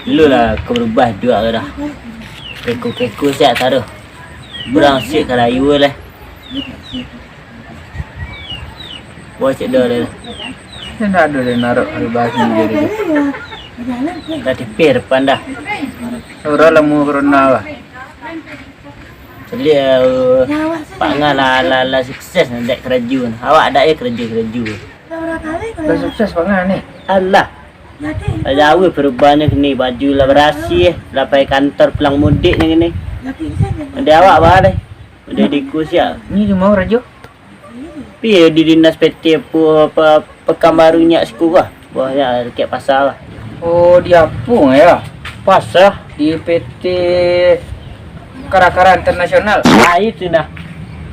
Dulu lah kau berubah dua ke dah. Keko-keko siap taruh. Berang siap ke rayu lah. Buat cik dah dah. Kan ada dia naruh bagi dia dia. Dah tipir depan dah. Orang lemu corona lah. Jadi Pak Ngan lah sukses nak kerajaan. Awak ada ya kerja. Dah sukses banget ni. Allah. Ada awal perubahan ni baju lah berasi lah pergi kantor pulang mudik ni ni. Ada awak balai. Ada diku siap. Ni dia mau rajo. Pi di dinas PT apa pekan barunya sekolah. Buahnya dekat pasar lah. Oh, dia apung ya. Pasar Di PT Karakara Internasional. itu dah.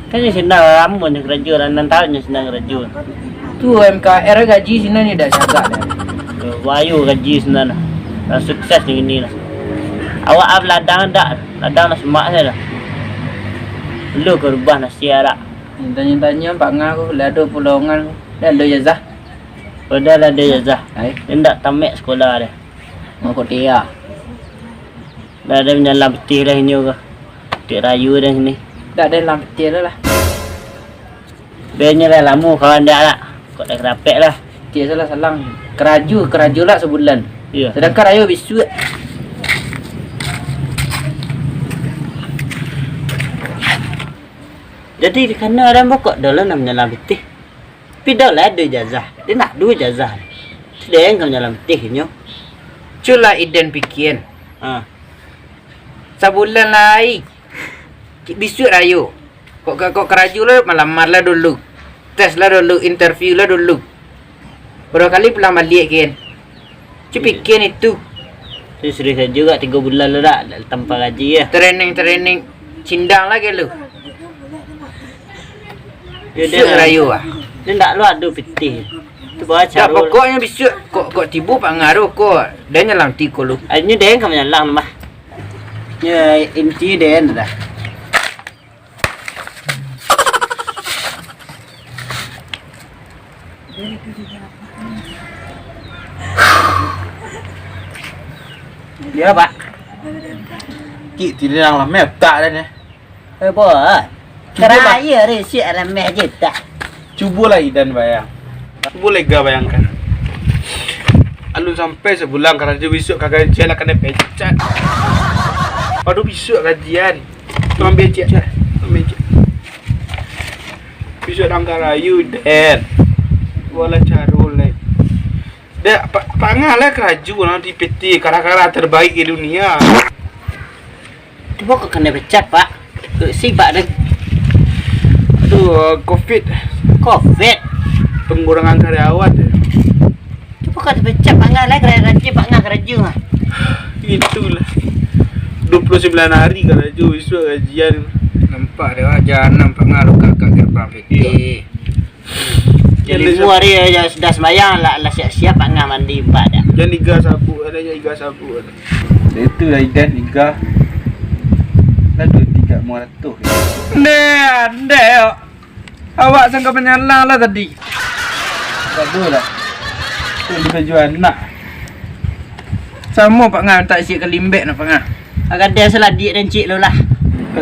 Kan ni senang lama ni kerajaan 6 tahun ni senang kerajaan. Tu MKR gaji sini ni dah cagak dah. Wayu gaji senang dah. Dah sukses ni lah. Awak ab ladang dak? Ladang dah semak saya dah. Lu ke rubah nasi arak. Tanya-tanya Pak Ngah aku lado pulongan dan do jazah. Pada lah dia jazah. Hai, Dia tak tamat sekolah dia. mau kau dia. Dah ada menyalam peti dah ini juga. Tik rayu dah sini. Tak ada dalam peti lah. Biarnya lah lama kawan dia lah. Kau dah kerapek lah. Peti salah salang. Keraju lah sebulan. Ya. Sedangkan rayu bisu. Jadi kerana orang pokok dah lah nak menyalam peti. Tapi dah lah ada jazah. Dia nak dua jazah. Dia yang kau menyalam peti ni. Cula Iden pikian. Ha. Sebulan lagi. Bisu rayu. Kok keraju lah malamar lah dulu. Tes lah dulu, interview lah dulu. Berapa kali pulang balik kan. Pikian itu. Tu serius juga 3 bulan lah dah tanpa gaji ya. Training cindang lagi lu. Dia Bisu rayu ah. Dia tak lu ada peti. Tu bawa Tak cara. pokoknya bisu kok tibu Pak Ngaruh kok. Dia nyelam tiko lu. Akhirnya dia yang kau menyalam mah. Ya inti dia dah. Ya Pak. Kik tidak yang lama tak dah ni. Apa? Keraya resi ramai je tak. Cubalah Idan bayang. Boleh gak bayangkan. Alun sampai sebulan kerja besok kagak gajian akan pecat. Baru besok gajian. Tu ambil cek. Ambil cek. Besok dangkar rayu dan bola carul lagi. Dah pangalah keraju lah di PT Karakara terbaik di dunia. Tu kok kena pecat pak. Si pak dah Aduh, COVID pengurangan karyawan. tu kok kena pecat pak ngah lah kerja pak ngah kerja ah. Itulah 29 hari kerja besok gajian. Nampak dia aja nampak ngaruh kat gerbang PT. Jadi semua hari sudah sembahyang lah siap-siap pak ngah mandi empat dah. Dan iga sabu ada iga sabu ada. Itulah Idan iga. Dah 2-3 ratus. Ndek. Awak sangka penyalang lah tadi. Sabu lah. Tu dia jual anak. Sama Pak Ngah tak siap kelimbek nak Pak Ngah. Agak dia salah dik dan cik lu lah.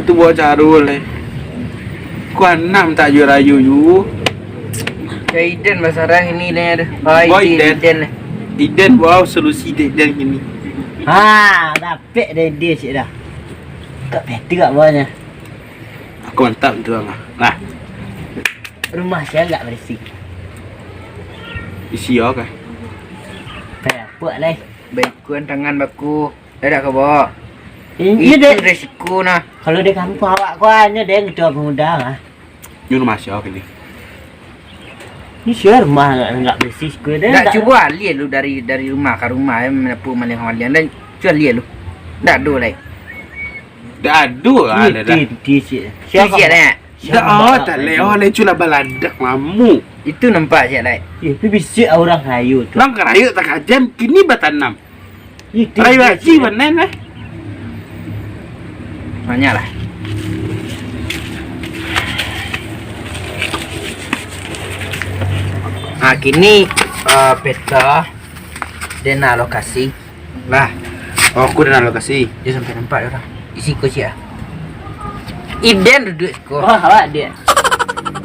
Tu buat carul le. Ku enam tak jual rayu you. Iden basarang ini ni ada. Hai Boy, Iden. Idan wow solusi Idan gini. Ha, dapat dia cik dah. Kat peti kat bawahnya. Aku mantap tu bang. Nah, Rumah saya enggak bersih. isi kan. Apa lah. Baikuan tangan baku. Dah ke bawah. Ini Itu dia. resiko nah. Kalau dia kampung awak kuahnya dia yang ketua pemuda lah. You masih ok ni. Ni sure rumah enggak bersih ke dia. Tak cuba lihat lu dari rumah ke rumah menapu malih halian dan cuba lihat lu. Tak do lai. Dah adu lah ada dah. Di cik. Siapa dah? Dah tak leh le cula baladak mamu. Itu nampak siap lai. Itu bisik orang rayu tu. Lang kerayu tak kajem kini batanam. Itu Rayu haji benen eh. Banyaklah. Kini peta dana alokasi Lah, aku dah nak kasih. dia sampai nampak dah. Isi ko siya. Iden duduk siko. Oh, awak dia.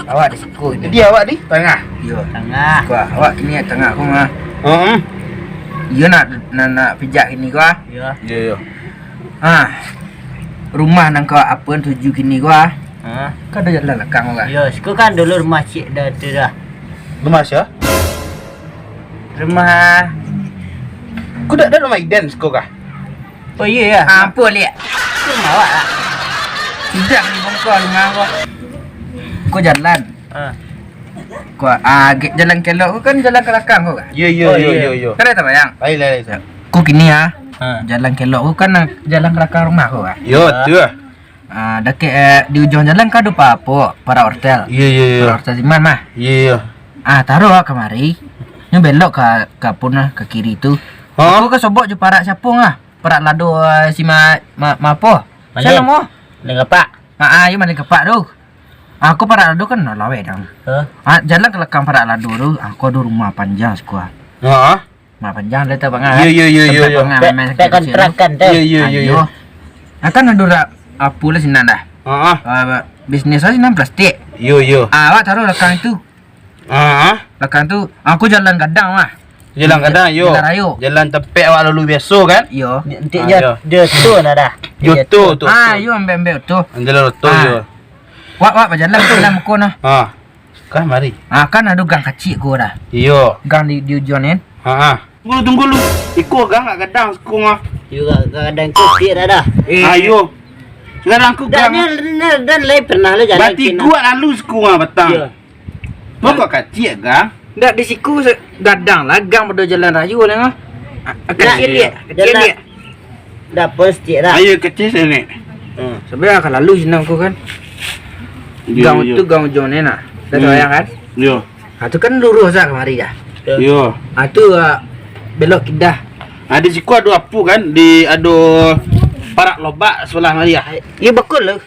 Awak di siko ni. Dia awak di tengah. Yo. Tengah. Ko awak kini tengah ko mah. Oh. Yo nak pijak kini ko. Ya. Ya. Rumah nang ko apa tuju kini ko. Ha. Kan ada jalan lekang ko. Ya, sekarang kan dulu rumah cik dah tu dah. Rumah siapa? Rumah. Kau dah ada rumah Iden kau kah? Oh iya ya. Apa lihat? Rumah awak lah. Tidak ni bongkar rumah ko. Ko jalan. Ha. Ko jalan kelok ko kan jalan ke belakang ko. Ya. Oh, ya. Kan tak bayang. Lain. Ko kini Ha. jalan kelok ko kan jalan ke belakang rumah ko. Yo, tu. Dekat di ujung jalan kan ada apa? Para hotel. Ya. Para hotel Siman mah. Ya. Taruh kemari. Nya belok ke pun ke kiri tu. Ha? Aku ke sobok je parak siapung Parak lado si ma apa? Mana? Saya mo. Dengan pak. Yo mana kepak tu. Aku parak lado kan lawe dang. Ha. Jalan ke lekang parak lado tu, aku ada rumah panjang sekua. Ha? Rumah panjang letak bang. Ya. Tak kontrakan tu. Ya. Akan ada apa lah sinan dah. Ha? Bisnes lah sinan plastik. Yo. Awak taruh lekang itu. Ha? Lekang tu aku jalan gadang mah. Jalan kadang yo. Jalan raya. Jalan tepek awak lalu biasa kan? Yo. Nanti ya. dia tu dah. Yo tu. Yo ambil tu. Jalan tu yo. Wak berjalan jalan muka nah. Ha. Kah mari. Kan ada gang kecil gua dah. Yo. Gang di ujung ni. Ha. Tunggu lu. Ikut gang kat kadang sekung ah. Juga kadang kopi dah. Ayo. Sekarang aku gang. Dan lain pernah lah jalan. Berarti gua lalu sekung ah petang. Ya. Bapak kecil gang. Dak di siku gadang lah gang pada jalan raya lah. Kecil dia. Kecil dia. Dah pasti dah. Ayo kecil sini. Sebenarnya akan lalu senang aku kan. Gang tu gang ujung ni nak. Dah bayang kan? Yo. Tu kan lurus lah kemari dah. Yo. Tu belok kidah. Ada siku ada apa kan? Di ada parak lobak sebelah mari ah. Ya betul lah.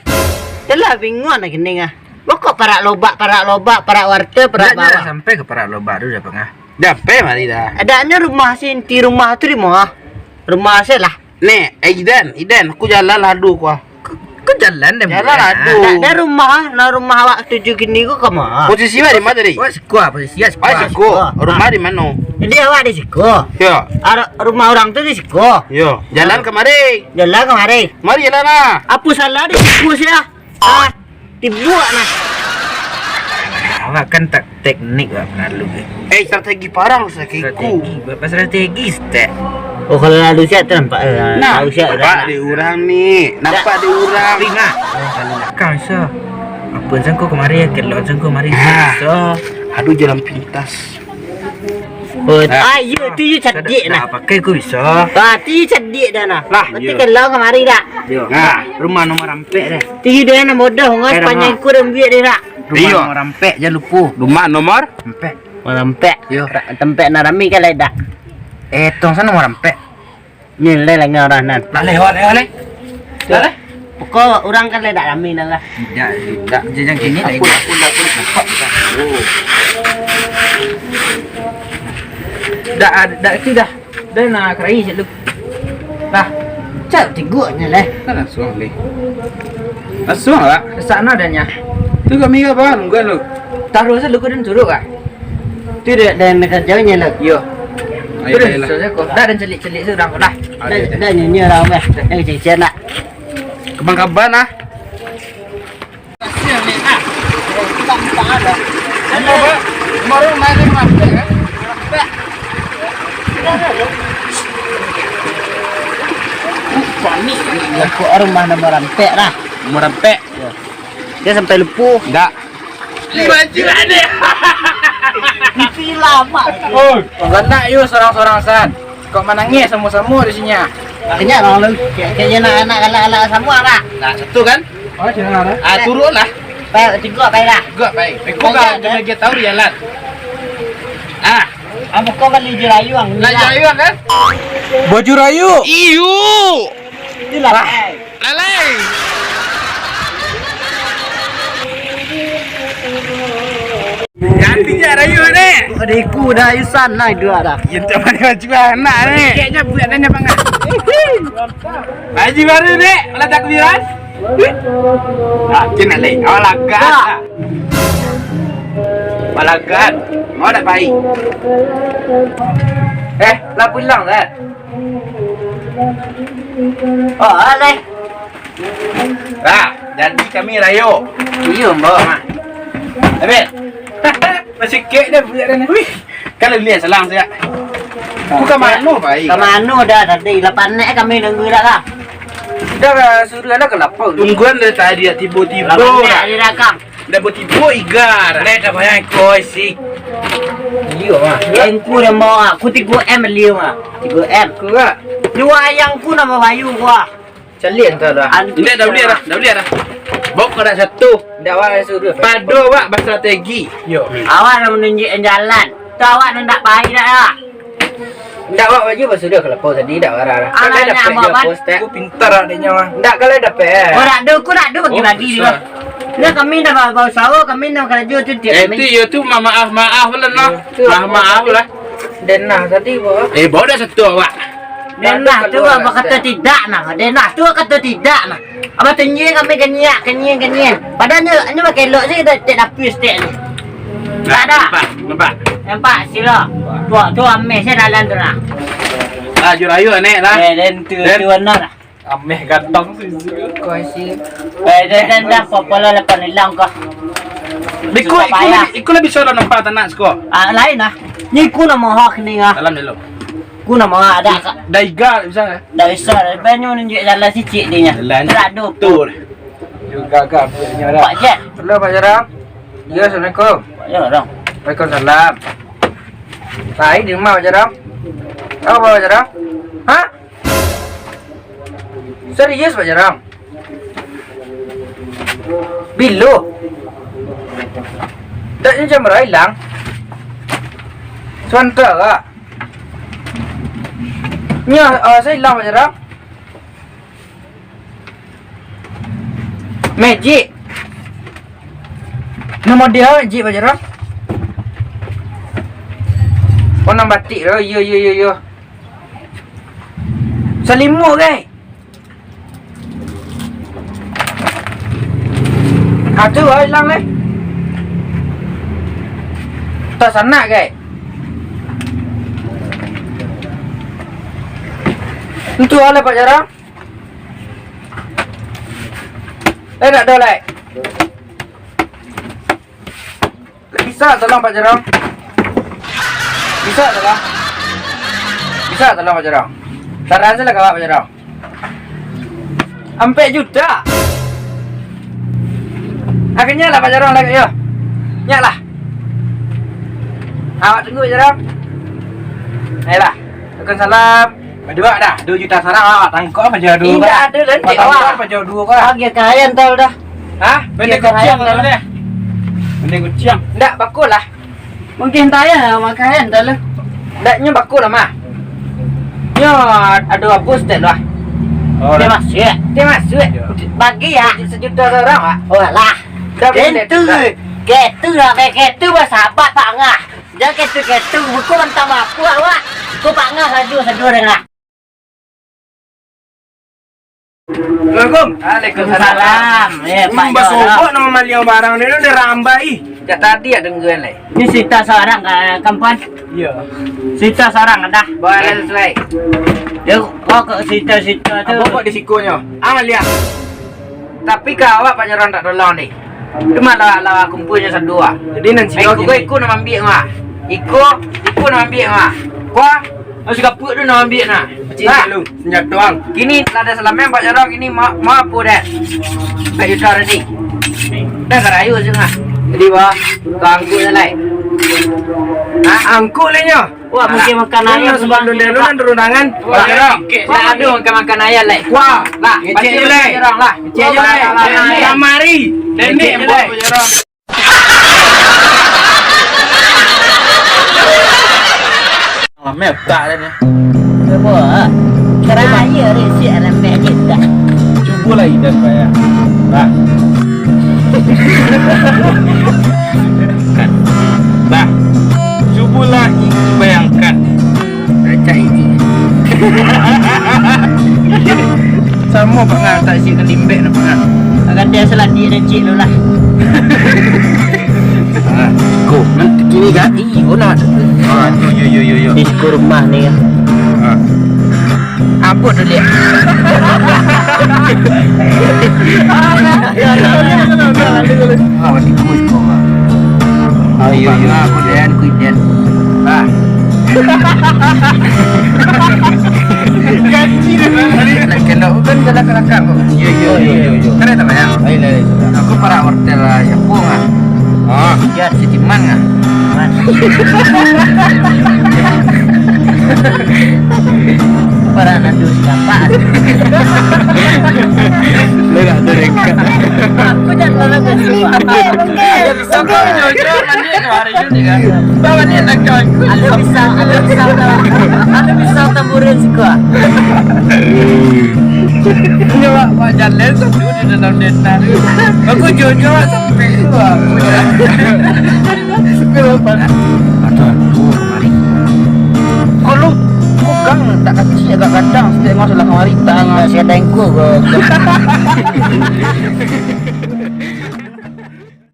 Dah bingung nak kena. Pokok parak lobak, parak warta, parak bawah. Sampai ke parak lobak tu dah pengah. Dah pe mari dah. Adanya rumah sinti rumah tu di mana? Rumah saya lah. Nek, Iden, aku jalan ladu ku. Kau jalan dah. Jalan ladu. Ada rumah, rumah awak tuju gini ku kemana? Posisi mana di mana tadi? Oh, sekolah posisi ya Oh, siku. Rumah di mana? Jadi awak di siku. Yo. Rumah orang tu di siku. Yo. Jalan kemari. Jalan kemari. Mari jalan ah. Apa salah di siku saya? Dibuat nah. Awak kan tak teknik lah lalu. Strategi parang strategiku. Berapa strategi stek? Oh kalau lalu saya nampak. Nah, nampak di orang ni. Nampak di orang. Ringat. Kalau lekang so. Apa sangko kemari kelok sangko mari so. Aduh jalan pintas. Ayo tu you cerdik nah. Pakai ku bisa. Tu you cerdik dah nah. Lah, Berarti kalau kemari dah. Nah, rumah nomor rampek dah. Tu dia nak mudah ngas panjang ku dan biar dia nak. Rumah nomor rampek je lupa. Rumah nomor Rampek. Merampek. Yo. Tempat nak rami kan dah. Tong sana nomor rampek. Ni leh orang nan. Lah lewat. Lah. Pokok orang kan dah rami dah lah. Tidak. Jangan kini lagi. Dah nak kerai je lu. Dah. Cak teguknya leh. kan langsung ni. Langsung lah. Ke sana adanya. Tu kami apa? Bukan lu. Taruh saja lu kau dan suruh kan? Tu dia dan kerjanya lah. Yo. Ayo, Terus ayolah. saja kau. Dah dan celik-celik sudah kau dah. Dah nyanyi orang meh. Cicit nak. Kebang kaban ah. Kemarin main di mana kan? Panik ni aku rumah nama rampek lah. Merempek. Dia sampai lepuh. Enggak. 5 juta deh. Itu lama. Oh, Enggak nak yuk sorang-sorang san. Kok menangis sama-sama di sini? Makanya orang lu kayaknya anak-anak galak-galak semua lah. nah satu kan? Oh, jangan ada. Ah turun lah. Baik, tiga baik lah. Enggak baik. Kau kan dia tahu jalan. Ah, Apa kau balik jerayu ang? nak jalan kan? Baju rayu. Iyo. Itu lah. Lalai. Ya Artinya rayu nih. Adikku dah isan naik dua dah. Yang tak mana baju anak nih. Kayaknya buat nanya banget. Baju baru nih. Olah takbiran. Ah, kena leh. Awak lagat. Malagat. Mau dah baik. Lah pulang kan? Oh, alai. Nah, jadi kami rayu. Iya, Mbak. Habis. Masih kek dah buat dah ni. Wih. Kalau lihat selang saya. Bukan mana baik. Ke mana dah tadi 8 nek kami nunggu dah lah. Dah suruh lah kelapa. Tungguan dari tadi ya tiba-tiba. 8 nek di rakam. Dah tiba igar. Dah dah banyak koi sih. Iya, Mak. Yang ku dah mau aku 3M liu ah. 3M. Kuat. Dua yang ku nama bayu gua. Calian tu dah. Ini dah beli dah. Dah beli dah. Bawa kada satu. Dah awak suruh. Pado wak berstrategi. Yo. Awak nak menunjuk jalan. Tu awak nak baik dah lah. Ndak awak baju pas sudah kelapa tadi dak warah. Alah, nak bawa Aku pintar adanya mah. Ndak kalau dapat. Oh, aku nak bagi-bagi dia. Dia kami dah bawa sawo, kami nak kerja tu dia. Itu ya tu maaf lah noh. Maaf lah. Denah tadi bawa. Bawa dah satu awak. Denah tu apa kata tidak nah. Denah tu kata tidak nah. Apa tunjuk kami kenyak. Padahal ni pakai lok je kita tak dapis tak ni. Tak ada. Nampak sila. Tu ameh saya dalam tu lah. Laju rayu nek lah. Dan tu warna lah. Ameh gantong tu. Koi sih. Dan dah popola lepas hilang kau. Ikut lebih soal nampak tanah sko. Lain lah. Ni ku nak mohak ni ah. Dalam dulu. Ku nak mohak ada. Daiga bisa ke? Dah besar. Banyak nunjuk jalan sicik dia. Teradu. Betul. Juga gak punya dah. Pak Jet. Halo Pak Jaram. Ya, Assalamualaikum. Ya dong. Waalaikumsalam. Baik di rumah Pak Jaram. Apa Pak Jaram? Hah? Serius Pak Jaram? Bilu. Tak ni jam berapa hilang? Sebentar kak. Nya, saya hilang Pak Jaram. Magic. Nama dia Magic Pak Jaram. Warna batik lah. Ya. Selimut guys. Tu hilang leh. Tak sana guys. Itu oleh Pak Jaram. Tak ada leh. Bisa tolong Pak Jaram. Bisa tolong Pak Jaram. Saran saya lah Pak Jaram. Sampai juta. Akhirnya lah Pak Jaram lagi ya. Nyaklah. Awak tunggu Pak Jaram. Ayolah. Waalaikumsalam. Berdua dah. 2 juta sarang awak tangkap apa jauh dua. Tidak ada lentik awak. Apa jauh dua kau? Agak kaya tahu dah. Hah? Benda kuciang dah deh. Benda kuciang. Ndak bakul lah. Mungkin tanya makan tahu lah. Ndaknya bakul lah mah. Nya ada apa step lah. Oh, Dia masuk. Dia masuk. Bagi ya. Sejuta orang ah. Oh lah. Dah Ketu lah, ketu bersahabat Pak Ngah. Jangan ketu, buku mentang aku awak. Ku Pak Ngah sadu dengar. Assalamualaikum. Waalaikumsalam. Ya Pak. Basokok nama maliau barang dia udah rambai. Jak tadi ada dengeran leh. Ini cerita seorang kampung. Iya. Cerita seorang ada. Boleh sesuai. Dia kok cerita tu. Apa kok di sikonya? Amalia. Tapi kau awak Pak Jaram tak tolong ni. Cuma lawa kumpulnya sedua. Jadi nanti Ikut nak ambil ngah. Ikut nak ambil ngah. Kuah. Masih kaput tu nak ambil nak. Cik lu, senyap doang. Kini ada selamen Pak Jaram kini mau apa dah? Pak juta tadi. Dah kerayu je ngah. Jadi wah, ganggu je lai. Angkut lehnya. Wah, mungkin makan ayam sebab dulu kan turunangan. Wah, tak ada makan ayam lai. Wah, Lah, ngecek je lai. Lah, Ngecek je lai. Kamari. Nenek buat penjara. Mep tak dah ni. Coba. Keraya resi alam magic dah. Cubalah Idan bayar. Nah. Mau Pak Ngan tak isi kelimbek nak Pak Ngan. Akan dia seladi dan cik lu lah. Go, nanti kini kan? Iya, nak. Yo. Di rumah ni kan. Apa tu dia? Ah, di kuis kau. Ayo. Aku dan kuidan. Ah. Gaji dah. Nak kena kan kelak-kelak kau. Yo. Kan tak banyak. Ayo. Aku para hotel lah, ya bunga. Ah, Ya, Siti Manga. Para nandu siapa? lega derekat. Aku jangan orang kedua. Bisa kau jujur mandi hari ini kan? Bawa dia nak kawan. Ada bisa tamburin sih gua. Ini Pak jalan satu di dalam desa. Aku jujur sampai gua. Kenapa? Aduh, kemari. Kalau kukang tak kecil agak kadang setiap masalah kemari tak Masih ada yang gua.